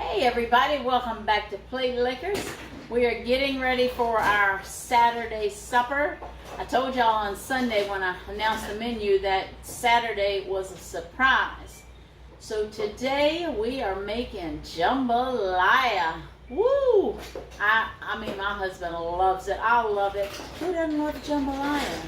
Hey everybody, welcome back to Plate Liquors. We are getting ready for our Saturday supper. I told y'all on Sunday when I announced the menu that Saturday was a surprise. So today we are making jambalaya. Woo! I mean my husband loves it. I love it. Who doesn't love jambalaya?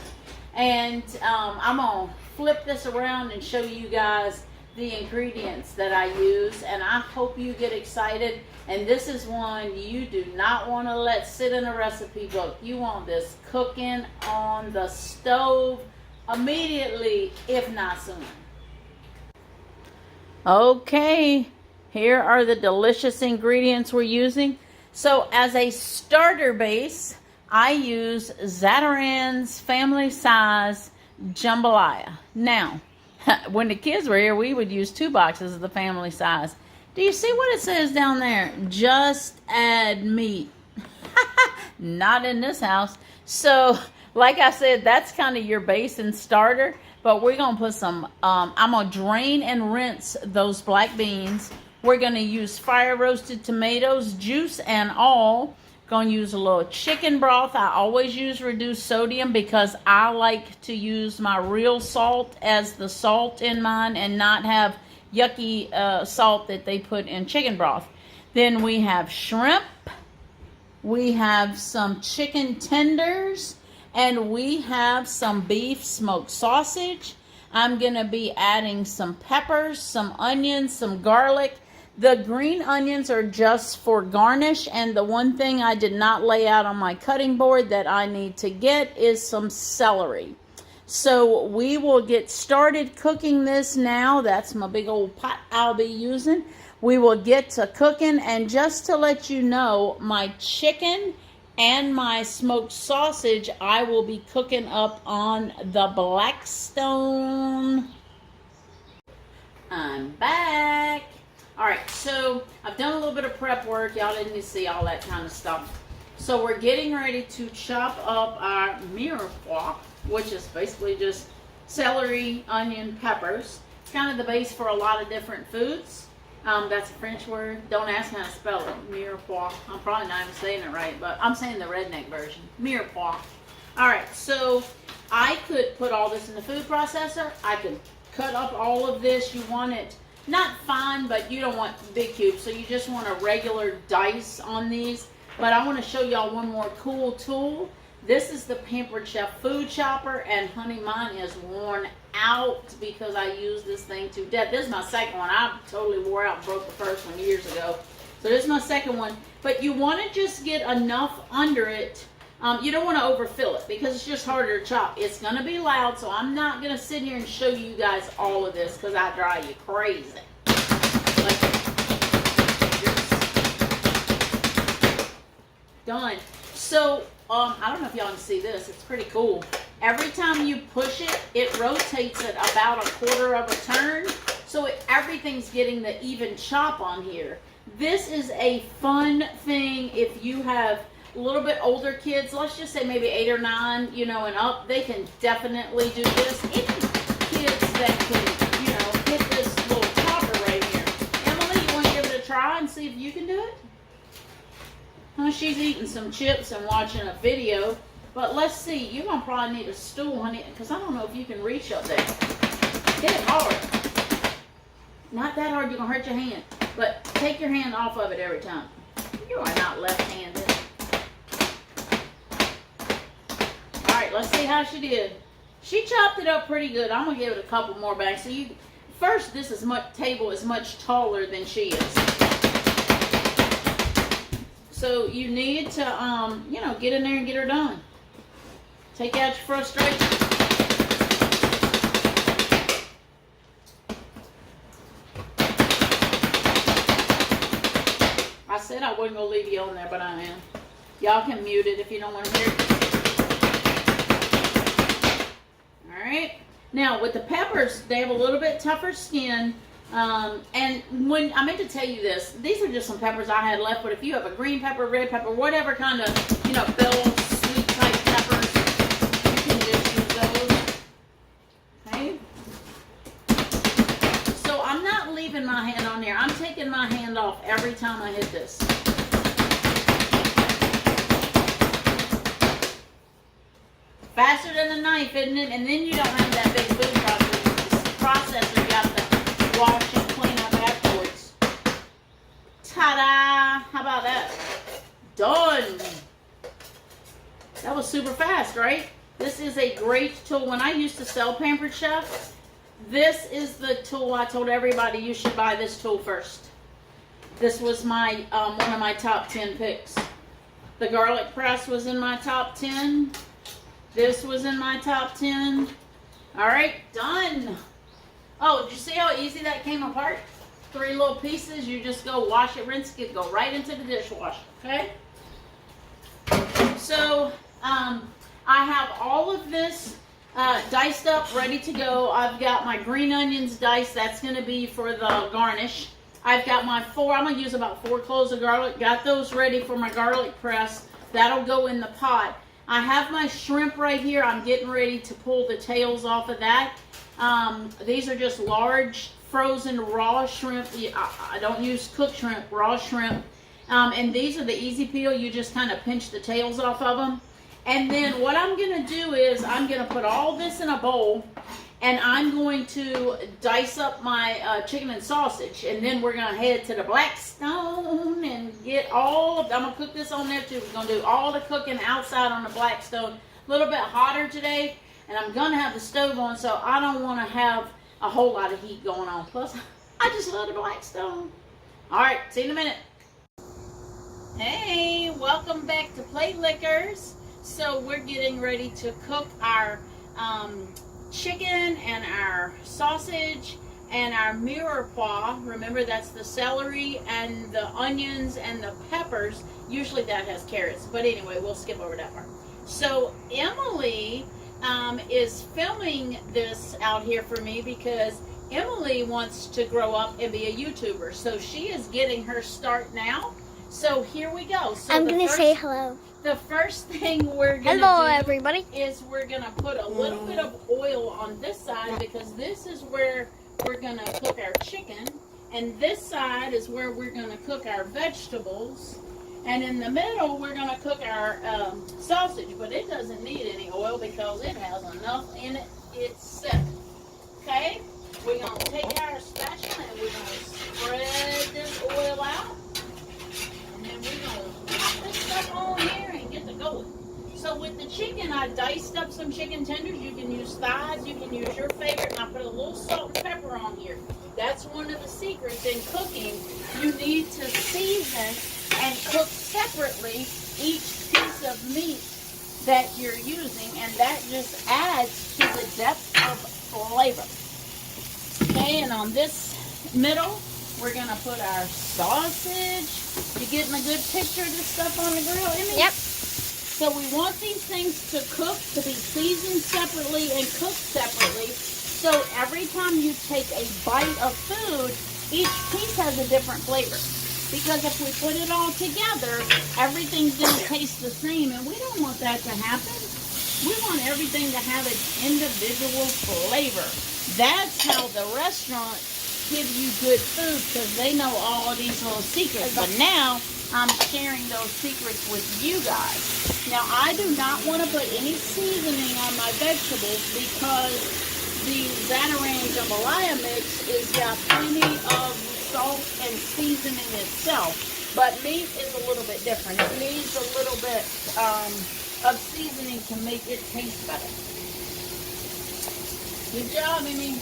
And I'm gonna flip this around and show you guys the ingredients that I use, and I hope you get excited. And this is one you do not want to let sit in a recipe book. You want this cooking on the stove immediately, if not sooner. Okay, here are the delicious ingredients we're using. So as a starter base, I use Zatarain's family size jambalaya. Now, when the kids were here, we would use 2 boxes of the family size. Do you see what it says down there? Just add meat. Not in this house. So, like I said, that's kind of your base and starter. But we're going to put some, I'm going to drain and rinse those black beans. We're going to use fire roasted tomatoes, juice and all. Going to use a little chicken broth. I always use reduced sodium because I like to use my real salt as the salt in mine and not have yucky salt that they put in chicken broth. Then we have shrimp. We have some chicken tenders. And we have some beef smoked sausage. I'm going to be adding some peppers, some onions, some garlic. The green onions are just for garnish, and the one thing I did not lay out on my cutting board that I need to get is some celery. So we will get started cooking this now. That's my big old pot I'll be using. We will get to cooking, and just to let you know, my chicken and my smoked sausage I will be cooking up on the Blackstone. I'm back. Alright, so I've done a little bit of prep work. Y'all didn't see all that kind of stuff. So we're getting ready to chop up our mirepoix, which is basically just celery, onion, peppers. It's kind of the base for a lot of different foods. That's a French word. Don't ask me how to spell it. Mirepoix. I'm probably not even saying it right, but I'm saying the redneck version. Mirepoix. Alright, so I could put all this in the food processor. I could cut up all of this. You want it not fine, but you don't want big cubes, so you just want a regular dice on these. But I want to show y'all one more cool tool. This is the Pampered Chef food chopper, and honey, mine is worn out because I use this thing to death. This is my second one. I totally wore out and broke the first one years ago. So this is my second one. But you want to just get enough under it. You don't want to overfill it because it's just harder to chop. It's going to be loud, so I'm not going to sit here and show you guys all of this because I drive you crazy. Done. So, I don't know if y'all can see this. It's pretty cool. Every time you push it, it rotates it about a quarter of a turn. So everything's getting the even chop on here. This is a fun thing if you have a little bit older kids, let's just say maybe 8 or 9, you know, and up, they can definitely do this. Even kids that can, you know, hit this little chopper right here. Emily, you want to give it a try and see if you can do it? She's eating some chips and watching a video, but let's see. You're going to probably need a stool, honey, because I don't know if you can reach up there. Hit it hard. Not that hard, you're going to hurt your hand, but take your hand off of it every time. You are not left-handed. Alright, let's see how she did. She chopped it up pretty good. I'm going to give it a couple more bangs. So first, this table is much taller than she is. So you need to, you know, get in there and get her done. Take out your frustration. I said I wasn't going to leave you on there, but I am. Y'all can mute it if you don't want to hear it. Alright, now with the peppers, they have a little bit tougher skin, and when I meant to tell you this, these are just some peppers I had left, but if you have a green pepper, red pepper, whatever kind of, you know, bell sweet type peppers, you can just use those. Okay, so I'm not leaving my hand on there. I'm taking my hand hand off every time I hit this. Faster than a knife, isn't it? And then you don't have that big food processor you have to wash and clean up afterwards. Ta-da! How about that? Done! That was super fast, right? This is a great tool. When I used to sell Pampered Chef, this is the tool I told everybody you should buy this tool first. This was my one of my top 10 picks. The garlic press was in my top 10. This was in my top 10. All right, done. Oh, did you see how easy that came apart? 3 little pieces. You just go wash it, rinse it, go right into the dishwasher, okay? So, I have all of this diced up, ready to go. I've got my green onions diced. That's going to be for the garnish. I've got my I'm going to use about 4 cloves of garlic. Got those ready for my garlic press. That'll go in the pot. I have my shrimp right here. I'm getting ready to pull the tails off of that. These are just large frozen raw shrimp. I don't use cooked shrimp, raw shrimp. And these are the easy peel. You just kind of pinch the tails off of them. And then what I'm going to do is I'm going to put all this in a bowl, and I'm going to dice up my chicken and sausage. And then we're going to head to the Blackstone and get all of, I'm going to cook this on there too. We're going to do all the cooking outside on the Blackstone. A little bit hotter today, and I'm going to have the stove on, so I don't want to have a whole lot of heat going on. Plus, I just love the Blackstone. All right, see you in a minute. Hey, welcome back to Plate Lickers. So we're getting ready to cook our chicken and our sausage and our mirepoix. Remember, that's the celery and the onions and the peppers. Usually that has carrots, but anyway, we'll skip over that part. So Emily is filming this out here for me because Emily wants to grow up and be a YouTuber. So she is getting her start now. So here we go. So I'm going to say hello. The first thing we're going to Hello, do everybody. is we're going to put a little bit of oil on this side because this is where we're going to cook our chicken. And this side is where we're going to cook our vegetables. And in the middle, we're going to cook our sausage. But it doesn't need any oil because it has enough in it itself. Okay? We're going to take our spatula and we're going to spread this oil out. And then we're going to pop this stuff on here and get to going. So with the chicken, I diced up some chicken tenders. You can use thighs. You can use your favorite. And I put a little salt and pepper on here. That's one of the secrets in cooking. You need to season and cook separately each piece of meat that you're using. And that just adds to the depth of flavor. Okay, and on this middle, we're going to put our sausage. You getting a good picture of this stuff on the grill, Emmy? Yep. So we want these things to cook, to be seasoned separately and cooked separately. So every time you take a bite of food, each piece has a different flavor. Because if we put it all together, everything's going to taste the same. And we don't want that to happen. We want everything to have its individual flavor. That's how the restaurant give you good food because they know all of these little secrets. But now I'm sharing those secrets with you guys. Now I do not want to put any seasoning on my vegetables because the Zatarain Jambalaya mix is got plenty of salt and seasoning itself. But meat is a little bit different. It needs a little bit of seasoning to make it taste better. Good job, Emmy.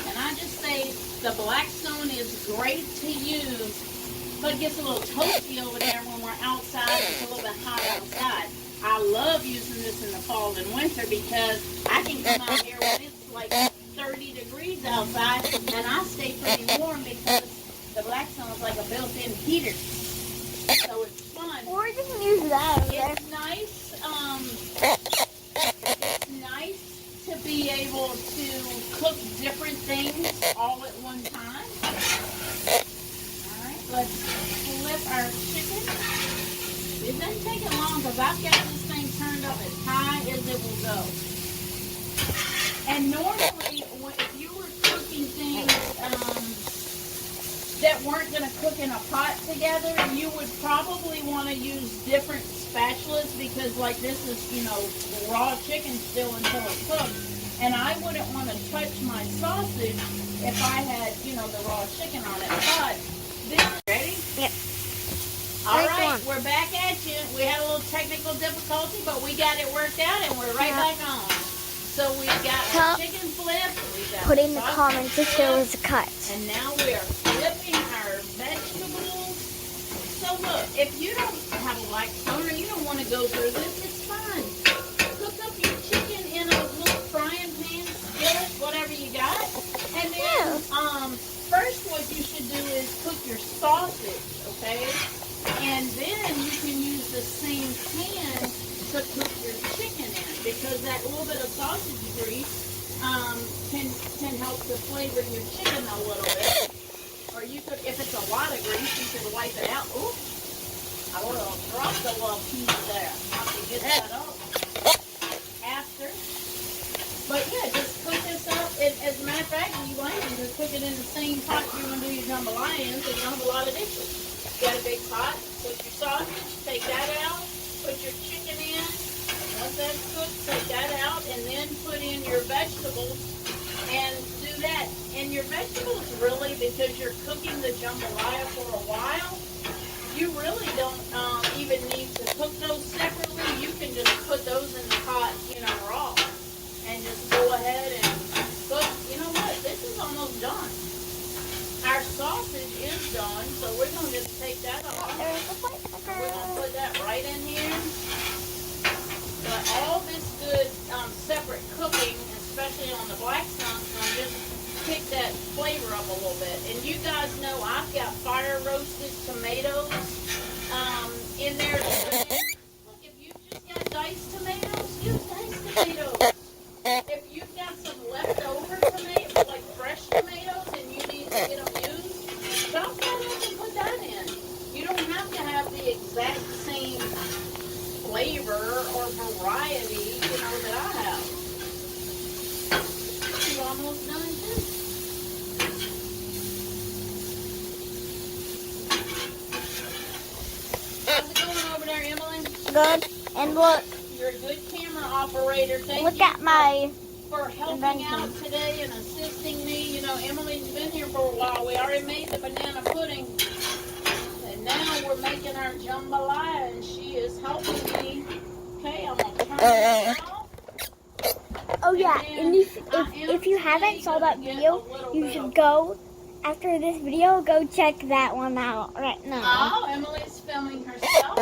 And I just say the Blackstone is great to use, but it gets a little toasty over there when we're outside. It's a little bit hot outside. I love using this in the fall and winter because I can come out here when it's like 30 degrees outside and I stay pretty warm because the Blackstone is like a built-in heater. So it's fun. Or you can use that over there. It's nice. It's nice to be able to cook different things all at one time. Alright, let's flip our chicken. It doesn't take it long because I've got this thing turned up as high as it will go. And normally, if you were cooking things that weren't going to cook in a pot together, you would probably want to use different spatulas because like this is, you know, raw chicken still until it cooks. And I wouldn't want to touch my sausage if I had, you know, the raw chicken on it. But this, ready? Yep. All right, we're back at you. We had a little technical difficulty, but we got it worked out and we're right back on. So we've got our chicken flip. Put in the comments if there was a cut. And now we are flipping our vegetables. So look, if you don't have a black stone or you don't want to go through this, it's fine. Cook up your chicken in a little frying pan, skillet, whatever you got. And then first what you should do is cook your sausage, okay? And then you can use the same pan to cook your chicken in because that little bit of sausage grease can help to flavor your chicken a little bit. Or you could, if it's a lot of grease, you could wipe it out. Ooh, I would have dropped a little piece there. I have to get that up after. But yeah, just cook this up. As a matter of fact, you want to cook it in the same pot you're going to do your jambalaya in, so you don't have a lot of dishes. You got a big pot, put your sausage, take that out, put your chicken in. Once that's cooked, take that out, and then put in your vegetables and do that. And your vegetables really, because you're cooking the jambalaya for a while, you really don't even need to cook those separately. You can just put those in the pot, you know, raw. And just go ahead and cook. You know what? This is almost done. Our sausage is done, so we're going to just take that off. We're going to put that right in here. But all this good separate cooking, especially on the black stone, is going to just pick that flavor up a little bit. And you guys know I've got fire roasted tomatoes in there. Look, if you just got diced tomatoes, use diced tomatoes. If you've got some leftover tomatoes, like fresh tomatoes, and you need to get them used, chop that up and put that in. You don't have to have the exact same flavor or variety, you know, that I have. You're almost done too. How's it going over there, Emily? Good. And look. You're a good camera operator. Thank Look you at my for helping out today and assisting me. You know, Emily's been here for a while. We already made the banana pudding. And now we're making our jambalaya, and she is helping me. Okay, I'm going to turn this off. Oh yeah, and if you haven't saw that video, you should go, after this video, go check that one out right now. Oh, Emily's filming herself.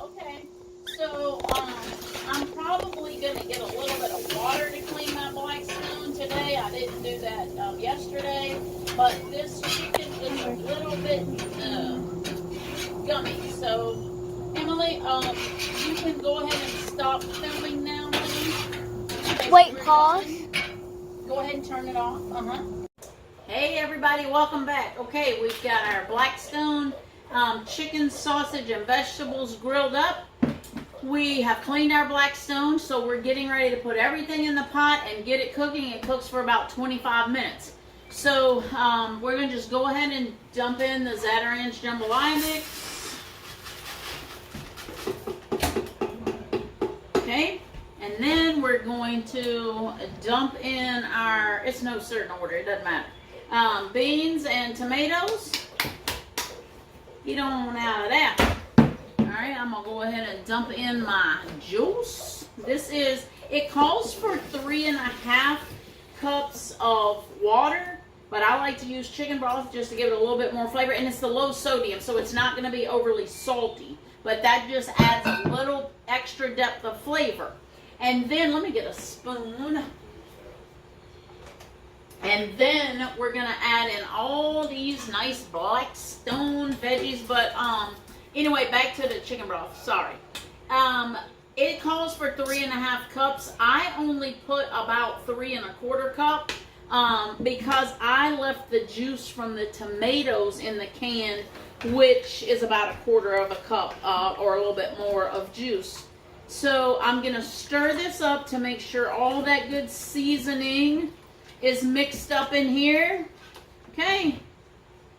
Okay. So, I'm probably going to get a little bit of water to clean my black stone today. I didn't do that yesterday. But this chicken is a little bit gummy. So, Emily, you can go ahead and stop filming now, please. Wait, pause. Go ahead and turn it off. Hey, everybody, welcome back. Okay, we've got our black stone chicken, sausage, and vegetables grilled up. We have cleaned our black stone, so we're getting ready to put everything in the pot and get it cooking. It cooks for about 25 minutes. So we're going to just go ahead and dump in the Zatarain's jambalaya mix. Okay, and then we're going to dump in our, it's no certain order, it doesn't matter, beans and tomatoes. You don't want out of that. Alright, I'm going to go ahead and dump in my juice. It calls for 3.5 cups of water, but I like to use chicken broth just to give it a little bit more flavor. And it's the low sodium, so it's not going to be overly salty. But that just adds a little extra depth of flavor. And then, let me get a spoon. And then we're going to add in all these nice black stone veggies. But anyway, back to the chicken broth. Sorry. It calls for 3.5 cups. I only put about 3.25 cups because I left the juice from the tomatoes in the can, which is about 1/4 cup or a little bit more of juice. So I'm going to stir this up to make sure all that good seasoning is mixed up in here. Okay.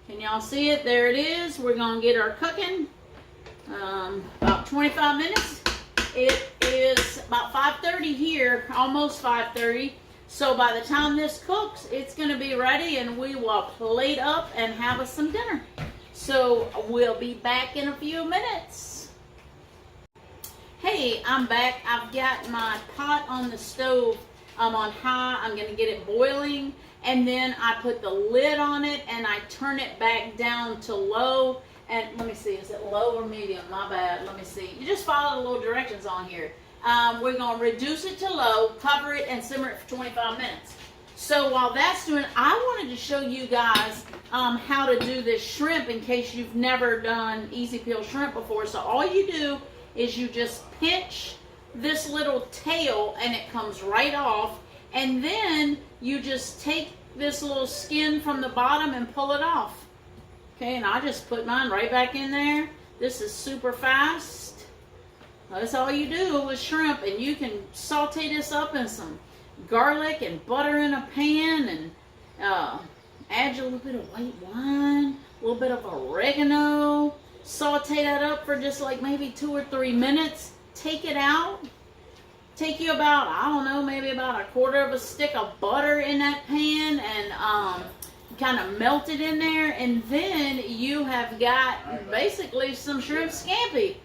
Can y'all see it? There it is. We're going to get our cooking. About 25 minutes. It is about 5:30 here, almost 5:30. So by the time this cooks, it's going to be ready and we will plate up and have us some dinner. So we'll be back in a few minutes. Hey, I'm back. I've got my pot on the stove. I'm on high. I'm going to get it boiling. And then I put the lid on it and I turn it back down to low. And let me see, is it low or medium? My bad. Let me see. You just follow the little directions on here. We're going to reduce it to low, cover it, and simmer it for 25 minutes. So while that's doing, I wanted to show you guys how to do this shrimp in case you've never done easy peel shrimp before. So all you do is you just pinch this little tail and it comes right off. And then you just take this little skin from the bottom and pull it off. Okay, and I just put mine right back in there. This is super fast. That's all you do with shrimp, and you can saute this up in some garlic and butter in a pan, and add a little bit of white wine, a little bit of oregano. Saute that up for just like maybe 2 or 3 minutes. Take it out. Take you about, I don't know, maybe about a quarter of a stick of butter in that pan, and kind of melt it in there, and then you have got basically some shrimp scampi.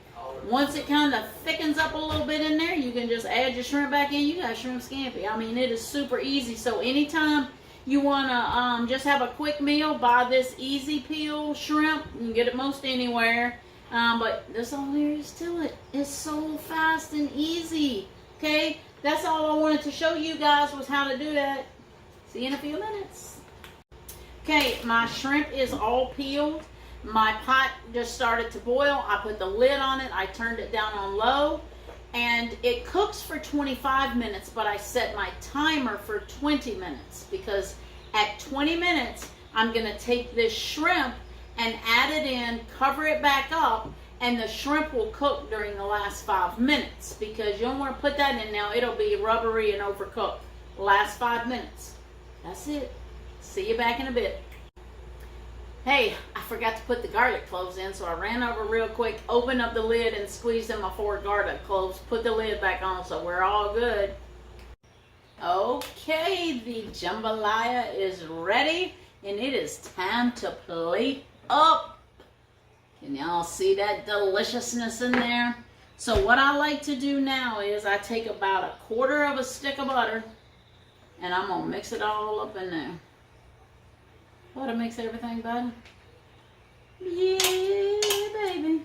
Once it kind of thickens up a little bit in there, you can just add your shrimp back in. You got shrimp scampi. I mean, it is super easy. So anytime you want to just have a quick meal, buy this easy peel shrimp. You can get it most anywhere. But that's all there is to it. It's so fast and easy. Okay? That's all I wanted to show you guys was how to do that. See you in a few minutes. Okay, my shrimp is all peeled. My pot just started to boil. I put the lid on it. I turned it down on low. And it cooks for 25 minutes, but I set my timer for 20 minutes. Because at 20 minutes, I'm going to take this shrimp and add it in, cover it back up, and the shrimp will cook during the last 5 minutes. Because you don't want to put that in now. It'll be rubbery and overcooked. Last 5 minutes. That's it. See you back in a bit. Hey, I forgot to put the garlic cloves in, so I ran over real quick, opened up the lid, and squeezed in my 4 garlic cloves. Put the lid back on, so we're all good. Okay, the jambalaya is ready, and it is time to plate up. Can y'all see that deliciousness in there? So what I like to do now is I take about a quarter of a stick of butter, and I'm going to mix it all up in there. Butter makes everything better. Yeah, baby.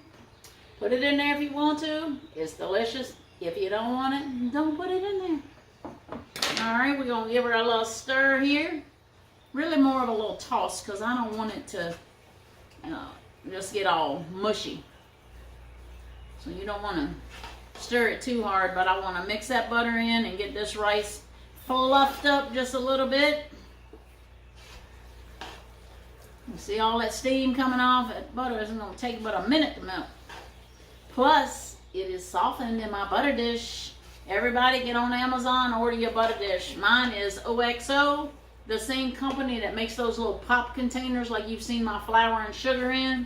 Put it in there if you want to. It's delicious. If you don't want it, don't put it in there. Alright, we're going to give her a little stir here. Really more of a little toss because I don't want it to just get all mushy. So you don't want to stir it too hard, but I want to mix that butter in and get this rice fluffed up just a little bit. You see all that steam coming off? That butter isn't going to take but a minute to melt. Plus, it is softened in my butter dish. Everybody get on Amazon, order your butter dish. Mine is OXO, the same company that makes those little pop containers like you've seen my flour and sugar in.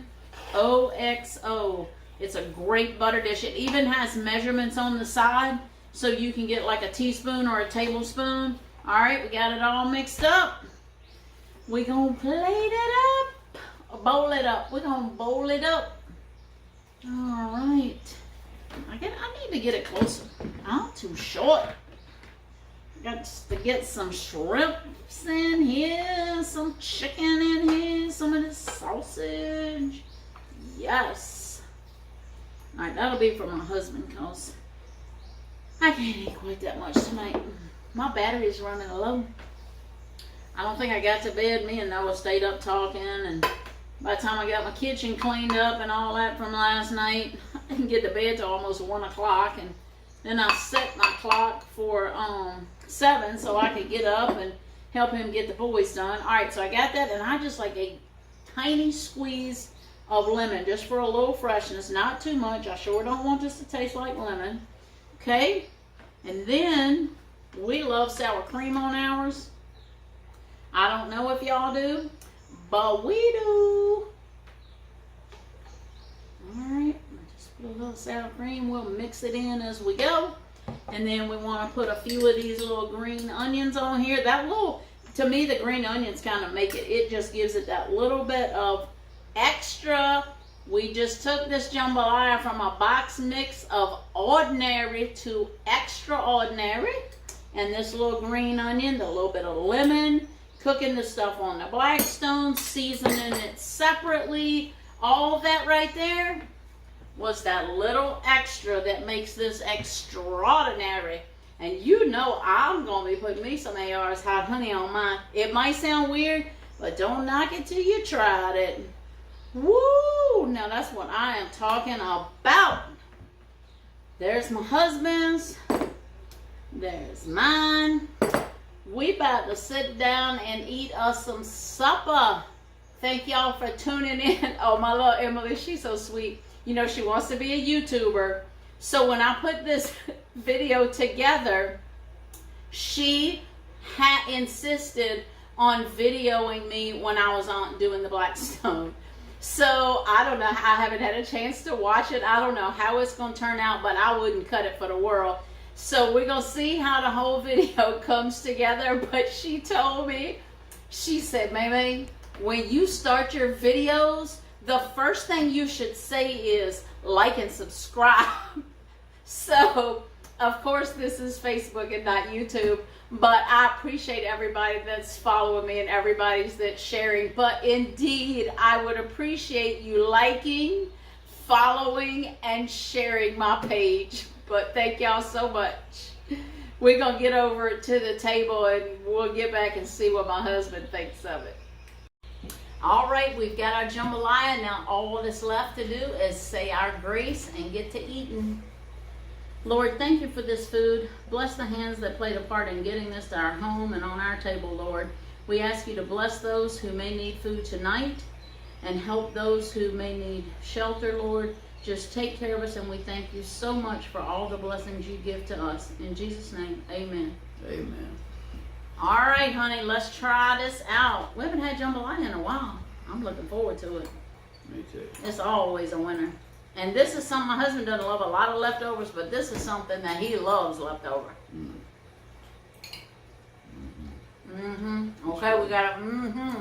OXO. It's a great butter dish. It even has measurements on the side, so you can get like a teaspoon or a tablespoon. All right, we got it all mixed up. We're going to plate it up, bowl it up. We're going to bowl it up. All right. I need to get it closer. I'm too short. Got to get some shrimps in here, some chicken in here, some of this sausage. Yes. All right, that'll be for my husband because I can't eat quite that much tonight. My battery's running low. I don't think I got to bed. Me and Noah stayed up talking, and by the time I got my kitchen cleaned up and all that from last night, I didn't get to bed till almost 1 o'clock, and then I set my clock for 7 so I could get up and help him get the boys done. All right, so I got that, and I just like a tiny squeeze of lemon just for a little freshness, not too much. I sure don't want this to taste like lemon. Okay, and then we love sour cream on ours. I don't know if y'all do, but we do. Put a little sour cream. We'll mix it in as we go. And then we want to put a few of these little green onions on here. To me, the green onions kind of make it just gives it that little bit of extra. We just took this jambalaya from a box mix of ordinary to extraordinary. And this little green onion, the little bit of lemon, cooking the stuff on the Blackstone, seasoning it separately. All that right there was that little extra that makes this extraordinary. And you know I'm going to be putting me some AR's hot honey on mine. It might sound weird, but don't knock it till you tried it. Woo! Now that's what I am talking about. There's my husband's. There's mine. We about to sit down and eat us some supper. Thank y'all for tuning in. Oh, my little Emily, she's so sweet. You know, she wants to be a YouTuber. So when I put this video together, she had insisted on videoing me when I was on doing the Blackstone. So I don't know. I haven't had a chance to watch it. I don't know how it's going to turn out, but I wouldn't cut it for the world. So we're going to see how the whole video comes together. But she told me, she said, Mamie, when you start your videos, the first thing you should say is like and subscribe. So, of course, this is Facebook and not YouTube. But I appreciate everybody that's following me and everybody's that's sharing. But indeed, I would appreciate you liking, following, and sharing my page. But thank y'all so much. We're going to get over to the table and we'll get back and see what my husband thinks of it. All right, we've got our jambalaya. Now all that's left to do is say our grace and get to eating. Lord, thank you for this food. Bless the hands that played a part in getting this to our home and on our table, Lord. We ask you to bless those who may need food tonight and help those who may need shelter, Lord. Just take care of us, and we thank you so much for all the blessings you give to us. In Jesus' name, amen. Amen. All right, honey, let's try this out. We haven't had jambalaya in a while. I'm looking forward to it. Me too. It's always a winner. And this is something my husband doesn't love a lot of leftovers, but this is something that he loves leftover. Okay, we got a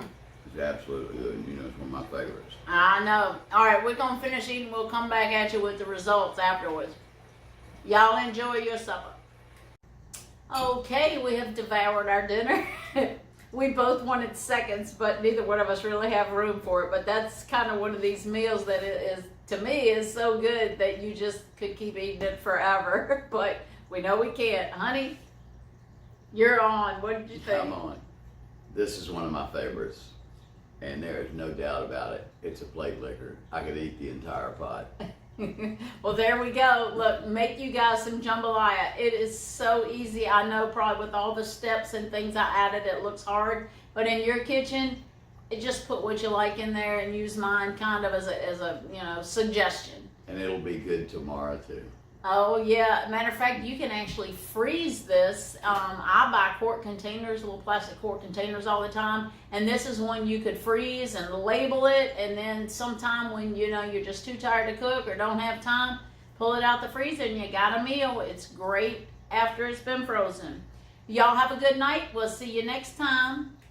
It's absolutely good. You know, it's one of my favorites. I know. All right, we're going to finish eating. We'll come back at you with the results afterwards. Y'all enjoy your supper. Okay, we have devoured our dinner. We both wanted seconds, but neither one of us really have room for it. But that's kind of one of these meals that is, to me, is so good that you just could keep eating it forever. But we know we can't. Honey, you're on. What did you think? I'm on. This is one of my favorites, and there is no doubt about it. It's a plate liquor. I could eat the entire pot. Well, there we go. Look, make you guys some jambalaya. It is so easy. I know probably with all the steps and things I added, it looks hard. But in your kitchen, just put what you like in there and use mine kind of as a suggestion. And it'll be good tomorrow, too. Oh, yeah. Matter of fact, you can actually freeze this. I buy quart containers, little plastic quart containers all the time. And this is one you could freeze and label it. And then sometime when, you're just too tired to cook or don't have time, pull it out the freezer and you got a meal. It's great after it's been frozen. Y'all have a good night. We'll see you next time.